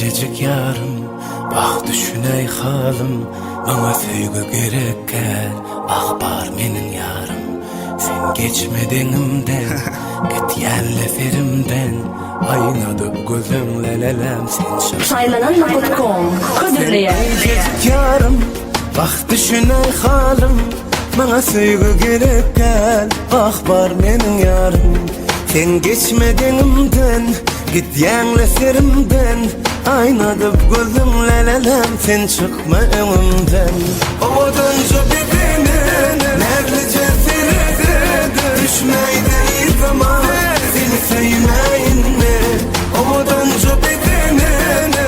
gececik yarım, bak düşüney halim. Bana söýgü gerek gel, ah bar menin yarım. Sen geçmediğimden, gitýänle ferimden. Aynadıp gözüm lelelem sen Şaylanan.com Kudurluya gececik yarım, bak düşüney halim. Bana söýgü gerek gel, ah bar menin yarım. Sen geçmediğimden, gitýänle ferimden. Aynadıp gözüm lelelem sen çıkma önümden. Ovadanca birbirine nerlice firede düşmeyde iyi zaman seni sevmeyin mi? Ovadanca birbirine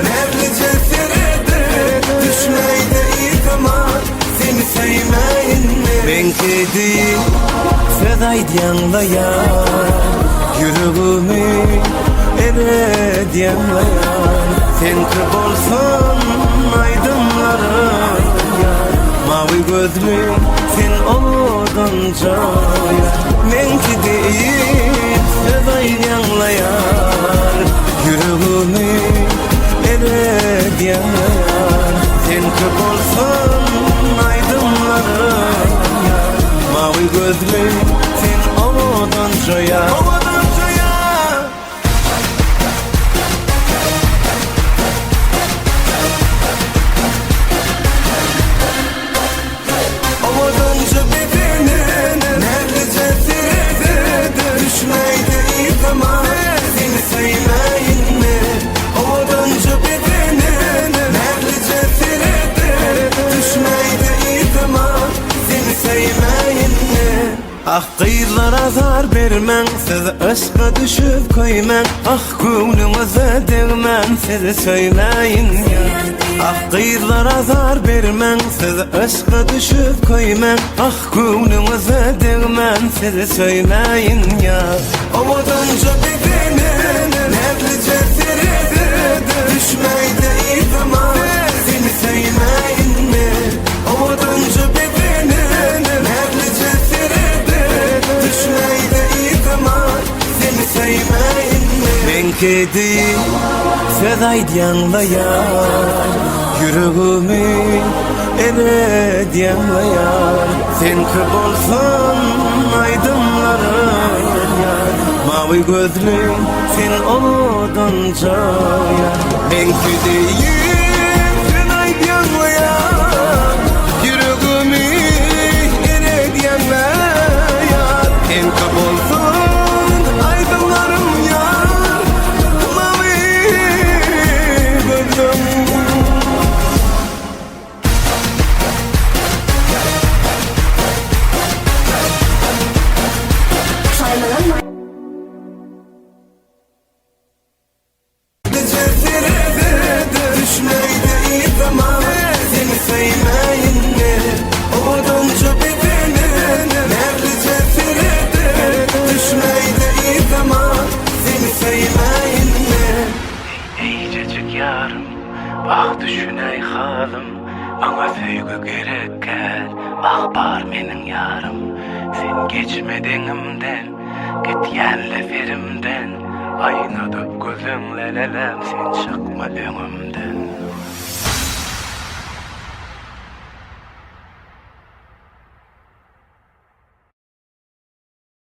nerlice firede düşmeyde iyi zaman seni sevmeyin mi? Ben kedi fedaydı ya yüreğimi eredýänleýär. Sen kırp olsan aydınlarım yar. Mavi gözlüm sen odanca yar. Menki değil fedayýanlayar. Yüreğimi eredýänleýär. Sen kırp olsan aydınlarım yar. Mavi gözlüm sen odanca yar. Ah kıyırlar azar vermen, size aşka düşüp koyman. Ah gönlünüze değmen, size söyleyin ya. Ah kıyırlar azar vermen, size aşka düşüp koyman. Ah gönlünüze değmen, size söyleyin ya. Ovadanca birbirine nerlice firede düşmeyde iyi zaman seni sevmeyin mi? Ovadanca birbirine nerlice düşmeyde iyi zaman seni sevmeyin mi? Ben kedi fedayýanlayar. Yüreğimi eredýänleýär. Sen kırp olsan aydınlarım yar. Mavi gözlüm sen odanca yar. Ben kediyim fedayýanlayar. Yüreğimi eredýänleýär. Sen kırp olsan aydınlarım yar. Mavi gözlüm. Şaylanan düşmeyde iyi zaman seni sevmeyin mi? Odanca birbirine nerlice firede düşmeyde iyi zaman seni sevmeyin mi? Ey gececik yarım, bak düşüney halim. Bana söýgü gerek gel, ah bar menin yarım. Sen geçmediğimden, gitýänle ferimden. Aynadıp gözüm lelelem sen çıkma önümden.